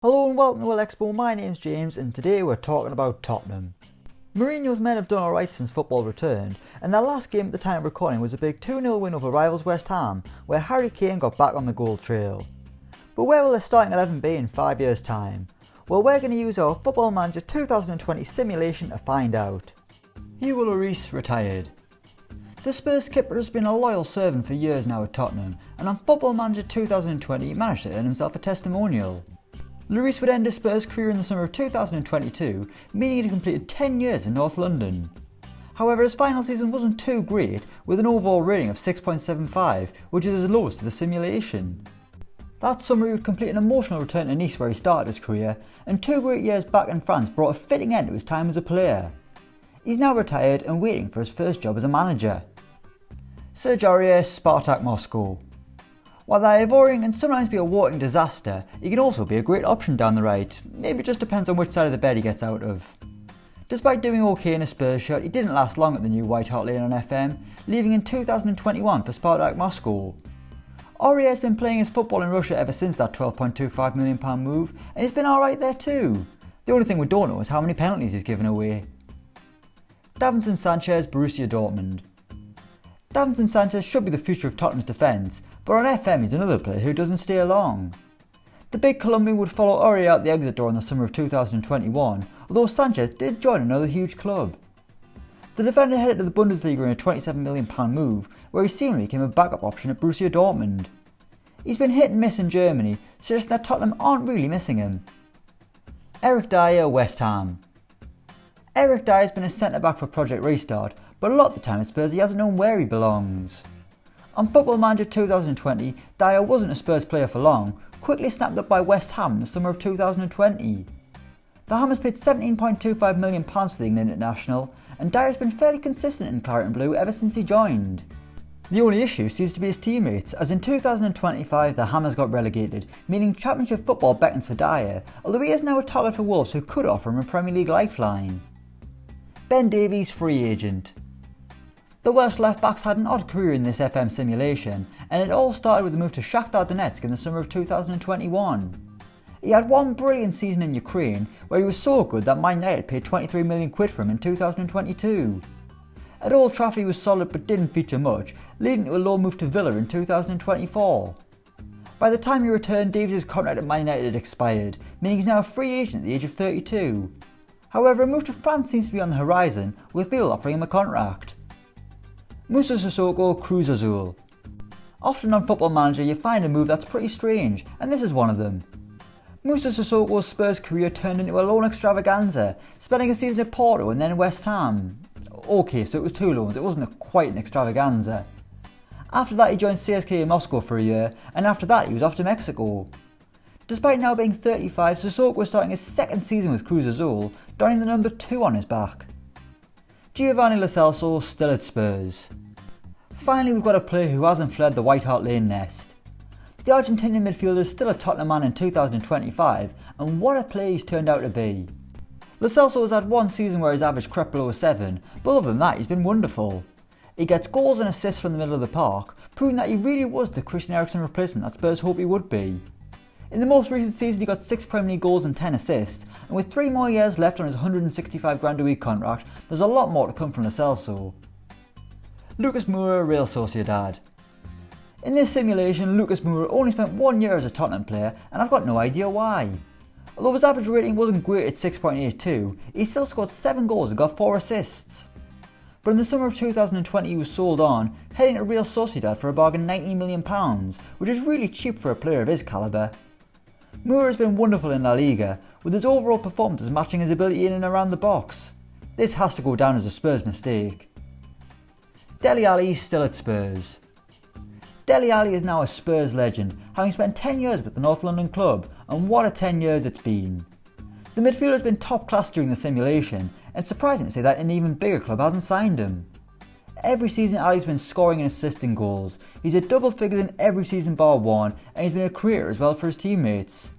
Hello and welcome to Elecspo, my name's James and today we're talking about Tottenham. Mourinho's men have done alright since football returned, and their last game at the time of recording was a big 2-0 win over rivals West Ham, where Harry Kane got back on the goal trail. But where will their starting 11 be in 5 years time? Well, we're going to use our Football Manager 2020 simulation to find out. HUGO LLORIS retired. The Spurs skipper has been a loyal servant for years now at Tottenham, and on Football Manager 2020 he managed to earn himself a testimonial. LLORIS would end his Spurs career in the summer of 2022, meaning he completed 10 years in North London. However, his final season wasn't too great, with an overall rating of 6.75, which is his lowest of the simulation. That summer he would complete an emotional return to Nice where he started his career, and 2 great years back in France brought a fitting end to his time as a player. He's now retired and waiting for his first job as a manager. SERGE AURIER, Spartak Moscow. While the Ivorian can sometimes be a walking disaster, he can also be a great option down the right. Maybe it just depends on which side of the bed he gets out of. Despite doing okay in a Spurs shirt, he didn't last long at the new White Hart Lane on FM, leaving in 2021 for Spartak Moscow. Aurier has been playing his football in Russia ever since that £12.25 million move, and he's been alright there too. The only thing we don't know is how many penalties he's given away. Davinson Sanchez, Borussia Dortmund. Davinson Sanchez should be the future of Tottenham's defence, but on FM he's another player who doesn't stay long. The big Colombian would follow Aurier out the exit door in the summer of 2021, although Sanchez did join another huge club. The defender headed to the Bundesliga in a £27 million move, where he seemingly became a backup option at Borussia Dortmund. He's been hit and miss in Germany, suggesting that Tottenham aren't really missing him. Eric Dier, West Ham. Eric Dier has been a centre-back for Project Restart, but a lot of the time at Spurs he hasn't known where he belongs. On Football Manager 2020, Dier wasn't a Spurs player for long, quickly snapped up by West Ham in the summer of 2020. The Hammers paid £17.25 million for the England international, and Dier has been fairly consistent in claret and blue ever since he joined. The only issue seems to be his teammates, as in 2025 the Hammers got relegated, meaning Championship football beckons for Dier, although he is now a target for Wolves who could offer him a Premier League lifeline. Ben Davies, free agent. The Welsh left-backs had an odd career in this FM simulation, and it all started with a move to Shakhtar Donetsk in the summer of 2021. He had one brilliant season in Ukraine, where he was so good that Man United paid £23 million for him in 2022. At Old Trafford he was solid but didn't feature much, leading to a loan move to Villa in 2024. By the time he returned, Davies' contract at Man United had expired, meaning he's now a free agent at the age of 32. However, a move to France seems to be on the horizon, with Villa offering him a contract. MOUSSA SISSOKO, Cruz Azul. Often on Football Manager you find a move that's pretty strange, and this is one of them. MOUSSA SISSOKO's Spurs career turned into a loan extravaganza, spending a season at Porto and then West Ham. Okay, so it was 2 loans, it wasn't quite an extravaganza. After that he joined CSKA Moscow for a year, and after that he was off to Mexico. Despite now being 35, Sissoko was starting his 2nd season with Cruz Azul, donning the number 2 on his back. GIOVANI CELSO, still at Spurs. Finally we've got a player who hasn't fled the White Hart Lane nest. The Argentinian midfielder is still a Tottenham man in 2025, and what a player he's turned out to be. Lo Celso has had one season where his average crept below 7, but other than that he's been wonderful. He gets goals and assists from the middle of the park, proving that he really was the Christian Eriksen replacement that Spurs hoped he would be. In the most recent season he got 6 Premier League goals and 10 assists, and with 3 more years left on his £165 a week contract, there's a lot more to come from Lo Celso. Lucas Moura, Real Sociedad. In this simulation, Lucas Moura only spent 1 year as a Tottenham player, and I've got no idea why. Although his average rating wasn't great at 6.82, he still scored 7 goals and got 4 assists. But in the summer of 2020 he was sold on, heading to Real Sociedad for a bargain £19 million, which is really cheap for a player of his calibre. Moura has been wonderful in La Liga, with his overall performances matching his ability in and around the box. This has to go down as a Spurs mistake. Dele Alli, still at Spurs. Dele Alli is now a Spurs legend, having spent 10 years with the North London club, and what a 10 years it's been. The midfielder has been top class during the simulation, and it's surprising to say that an even bigger club hasn't signed him. Every season Ali's been scoring and assisting goals. He's at double figures in every season bar one, and he's been a creator as well for his teammates.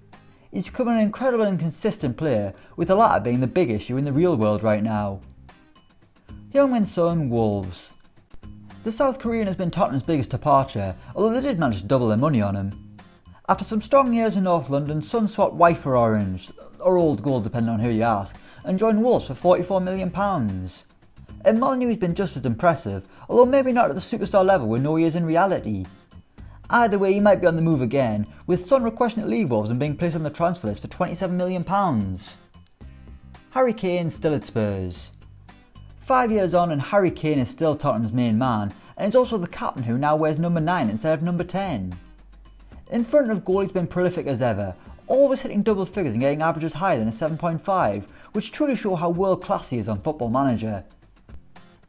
He's become an incredible and consistent player, with the latter being the big issue in the real world right now. Heung-min Son, Wolves. The South Korean has been Tottenham's biggest departure, although they did manage to double their money on him. After some strong years in North London, Sun swapped white for orange, or old gold depending on who you ask, and joined Wolves for £44 million. At Molineux he's been just as impressive, although maybe not at the superstar level we know he is in reality. Either way, he might be on the move again, with Sun requesting to leave Wolves and being placed on the transfer list for £27 million. Harry Kane still at Spurs. 5 years on and Harry Kane is still Tottenham's main man, and is also the captain who now wears number 9 instead of number 10. In front of goal he's been prolific as ever, always hitting double figures and getting averages higher than a 7.5, which truly show how world class he is on Football Manager.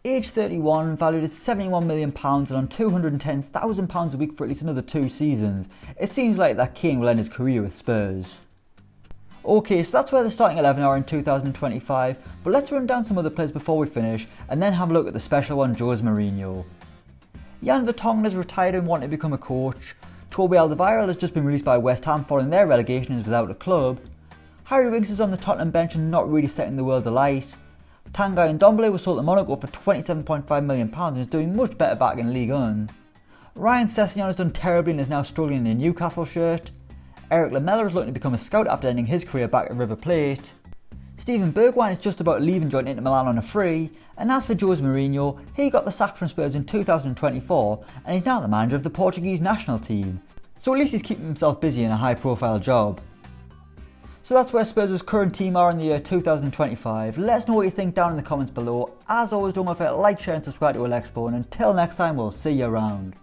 Age 31, valued at £71 million and on £210,000 a week for at least another 2 seasons, it seems like that Kane will end his career with Spurs. Okay, so that's where the starting 11 are in 2025, but let's run down some other players before we finish, and then have a look at the special one, Jose Mourinho. Jan Vertonghen has retired and wanted to become a coach. Toby Alderweireld has just been released by West Ham following their relegation and is without a club. Harry Winks is on the Tottenham bench and not really setting the world alight. Tanguy Ndombele was sold to Monaco for £27.5 million and is doing much better back in Ligue 1. Ryan Sessegnon has done terribly and is now struggling in a Newcastle shirt. Eric Lamela is looking to become a scout after ending his career back at River Plate. Steven Bergwijn is just about to leave and join Inter Milan on a free, and as for Jose Mourinho, he got the sack from Spurs in 2024 and is now the manager of the Portuguese national team, so at least he's keeping himself busy in a high profile job. So that's where Spurs' current team are in the year 2025. Let us know what you think down in the comments below. As always, don't forget to like, share and subscribe to Elecspo, and until next time, we'll see you around.